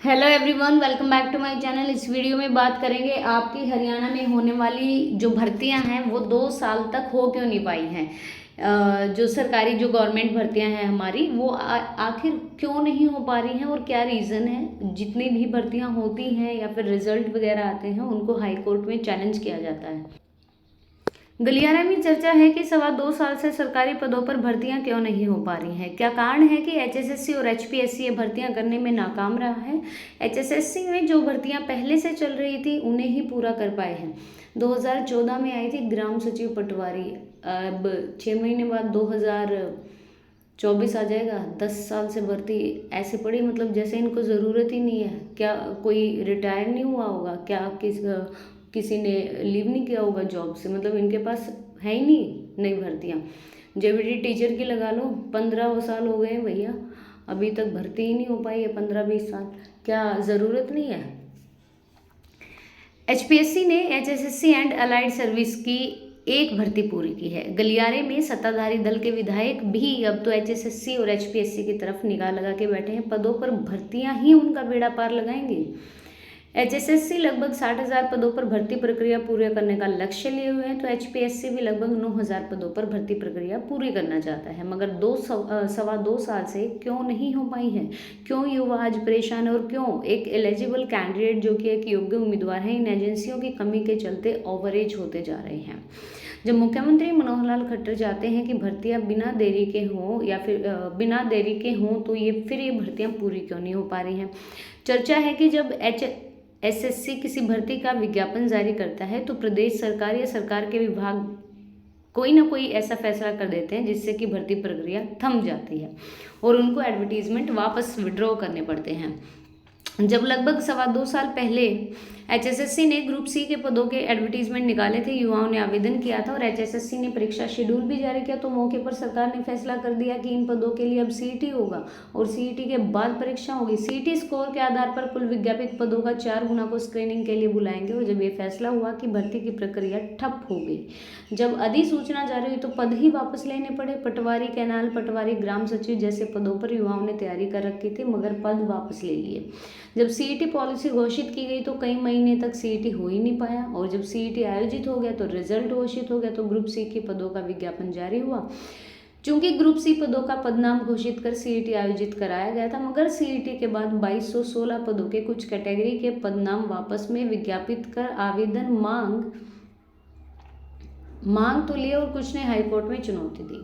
Hello everyone, welcome back to my channel. इस video में बात करेंगे आपकी हरियाणा में होने वाली जो भर्तियां हैं वो 2 साल तक हो क्यों नहीं पाई हैं। जो सरकारी जो गवर्नमेंट भर्तियां हैं हमारी वो आखिर क्यों नहीं हो पा रही हैं और क्या रीज़न है। जितनी भी भर्तियां होती हैं या फिर रिजल्ट वगैरह आते हैं उनको हाई कोर्ट में चैलेंज किया जाता है। गलियारा में चर्चा है कि 2.25 साल से सरकारी पदों पर भर्तियां क्यों नहीं हो पा रही हैं। क्या कारण है कि एचएसएससी और एचपीएससी ये भर्तियां करने में नाकाम रहा है। एचएसएससी में जो भर्तियां पहले से चल रही थी उन्हें ही पूरा कर पाए हैं। 2014 में आई थी ग्राम सचिव पटवारी, अब 6 महीने बाद 2024 आ जाएगा। 10 साल से भर्ती ऐसे पड़ी, मतलब जैसे इनको ज़रूरत ही नहीं है। क्या कोई रिटायर नहीं हुआ होगा, क्या किसी ने लीव नहीं किया होगा जॉब से, मतलब इनके पास है ही नहीं नई भर्तियाँ। जेबीटी टीचर की लगा लो, 15 साल हो गए हैं भैया, अभी तक भर्ती ही नहीं हो पाई है। 15-20 साल, क्या ज़रूरत नहीं है। एचपीएससी ने एचएसएससी एंड अलाइड सर्विस की एक भर्ती पूरी की है। गलियारे में सत्ताधारी दल के विधायक भी अब तो एचएसएससी और एचपीएससी की तरफ निगाह लगा के बैठे हैं। पदों पर भर्तियां ही उनका बेड़ा पार लगाएंगी। एचएसएससी लगभग 60,000 पदों पर भर्ती प्रक्रिया पूरी करने का लक्ष्य लिए हुए हैं, तो एचपीएससी भी लगभग 9,000 पदों पर भर्ती प्रक्रिया पूरी करना चाहता है। मगर 2 साल से क्यों नहीं हो पाई है। क्यों युवा आज परेशान है और क्यों एक एलिजिबल कैंडिडेट जो कि एक योग्य उम्मीदवार है इन एजेंसियों की कमी के चलते ओवरेज होते जा रहे हैं। जब मुख्यमंत्री मनोहर लाल खट्टर चाहते हैं कि भर्तियां बिना देरी के हों या फिर बिना देरी के हों, तो ये भर्तियां पूरी क्यों नहीं हो पा रही हैं। चर्चा है कि जब एसएससी किसी भर्ती का विज्ञापन जारी करता है तो प्रदेश सरकार या सरकार के विभाग कोई ना कोई ऐसा फैसला कर देते हैं जिससे कि भर्ती प्रक्रिया थम जाती है और उनको एडवर्टीजमेंट वापस विड्रॉ करने पड़ते हैं। जब लगभग 2.25 साल पहले एचएसएससी ने ग्रुप सी के पदों के एडवर्टीजमेंट निकाले थे, युवाओं ने आवेदन किया था और एचएसएससी ने परीक्षा शेड्यूल भी जारी किया, तो मौके पर सरकार ने फैसला कर दिया कि इन पदों के लिए अब सीईटी होगा और सीईटी के बाद परीक्षा होगी। सीईटी स्कोर के आधार पर कुल विज्ञापित पदों का 4 गुना को स्क्रीनिंग के लिए बुलाएंगे। और जब ये फैसला हुआ कि भर्ती की प्रक्रिया ठप हो गई, जब अधिसूचना जारी हुई तो पद ही वापस लेने पड़े। पटवारी, कैनाल पटवारी, ग्राम सचिव जैसे पदों पर युवाओं ने तैयारी कर रखी थी मगर पद वापस ले लिए। जब सीईटी पॉलिसी घोषित की गई तो कई महीने तक सीईटी हो ही नहीं पाया और जब सीईटी आयोजित हो गया तो रिजल्ट घोषित हो गया, तो ग्रुप सी के पदों का विज्ञापन जारी हुआ। चूंकि ग्रुप सी पदों का पदनाम घोषित कर सीईटी आयोजित कराया गया था, मगर सीईटी के बाद 2216 पदों के कुछ कैटेगरी के पदनाम वापस में विज्ञापित कर आवेदन मांग तो लिए और कुछ ने हाईकोर्ट में चुनौती दी,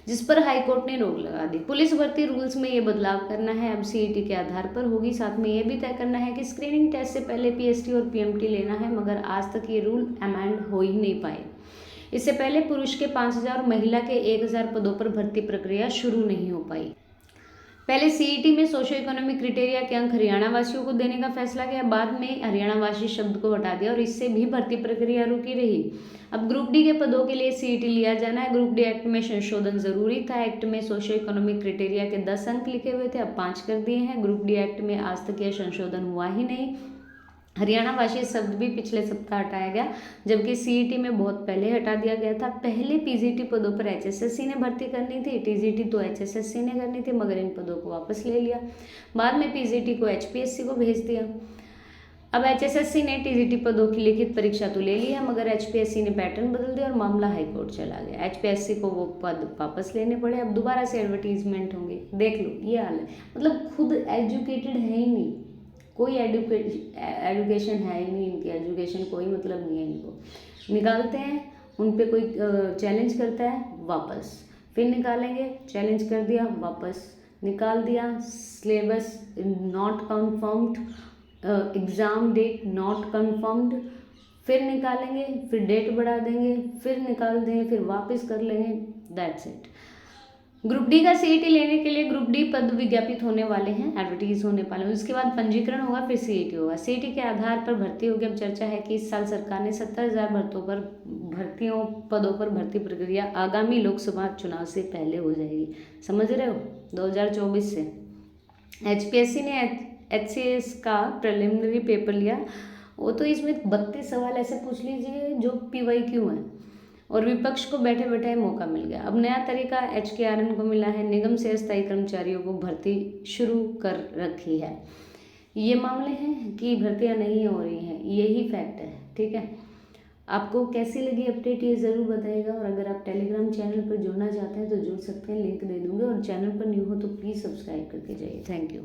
जिस पर हाईकोर्ट ने रोक लगा दी। पुलिस भर्ती रूल्स में ये बदलाव करना है, अब सीईटी के आधार पर होगी। साथ में ये भी तय करना है कि स्क्रीनिंग टेस्ट से पहले पीएसटी और पीएमटी लेना है, मगर आज तक ये रूल अमेंड हो ही नहीं पाए। इससे पहले पुरुष के 5,000 और महिला के 1,000 पदों पर भर्ती प्रक्रिया शुरू नहीं हो पाई। पहले सीईटी में सोशो इकोनॉमिक क्राइटेरिया के अंक हरियाणा वासियों को देने का फैसला किया, बाद में हरियाणा वासी शब्द को हटा दिया और इससे भी भर्ती प्रक्रिया रुकी रही। अब ग्रुप डी के पदों के लिए सीईटी लिया जाना है। ग्रुप डी एक्ट में संशोधन जरूरी था। एक्ट में सोशो इकोनॉमिक क्राइटेरिया के 10 अंक लिखे हुए थे, अब 5 कर दिए हैं। ग्रुप डी एक्ट में आज तक यह संशोधन हुआ ही नहीं। हरियाणा वासी शब्द भी पिछले सप्ताह हटाया गया, जबकि सीईटी में बहुत पहले हटा दिया गया था। पहले पीजीटी पदों पर एचएसएससी ने भर्ती करनी थी, टीजीटी तो एचएसएससी ने करनी थी, मगर इन पदों को वापस ले लिया। बाद में पीजीटी को एचपीएससी को भेज दिया। अब एचएसएससी ने टीजीटी पदों की लिखित परीक्षा तो ले ली है, मगर एचपीएससी ने पैटर्न बदल दिया और मामला हाईकोर्ट चला गया। एचपीएससी को वो पद वापस लेने पड़े, अब दोबारा से एडवर्टीजमेंट होंगे। देख लो ये हाल है, मतलब खुद एजुकेटेड है ही नहीं, कोई एजुकेशन है ही नहीं इनकी, एजुकेशन कोई मतलब नहीं है इनको। निकालते हैं, उन पे कोई चैलेंज करता है वापस, फिर निकालेंगे, चैलेंज कर दिया वापस निकाल दिया, syllabus not confirmed, exam date not confirmed, फिर निकालेंगे, फिर डेट बढ़ा देंगे, फिर निकाल देंगे, फिर वापस कर लेंगे, दैट्स इट। ग्रुप डी का सीईटी लेने के लिए ग्रुप डी पद विज्ञापित होने वाले हैं, एडवर्टीज होने वाले हैं, उसके बाद पंजीकरण होगा, फिर सीईटी होगा। सीईटी के आधार पर भर्ती होगी। अब चर्चा है कि इस साल सरकार ने 70,000 पदों पर भर्ती प्रक्रिया आगामी लोकसभा चुनाव से पहले हो जाएगी। समझ रहे हो, 2024 से। एचपीएससी ने एचसीएस का प्रिलिमिनरी पेपर लिया, वो तो इसमें 32 सवाल ऐसे पूछ लीजिए जो पीवाईक्यू हैं और विपक्ष को बैठे बैठे मौका मिल गया। अब नया तरीका एचकेआरएन को मिला है, निगम से अस्थायी कर्मचारियों को भर्ती शुरू कर रखी है। ये मामले हैं कि भर्तियाँ नहीं हो रही हैं, यही फैक्ट है। ठीक है, आपको कैसी लगी अपडेट ये ज़रूर बताइएगा। और अगर आप टेलीग्राम चैनल पर जुड़ना चाहते हैं तो जुड़ सकते हैं, लिंक दे दूँगे। और चैनल पर न्यू हो तो प्लीज़ सब्सक्राइब करके जाइए। Thank you.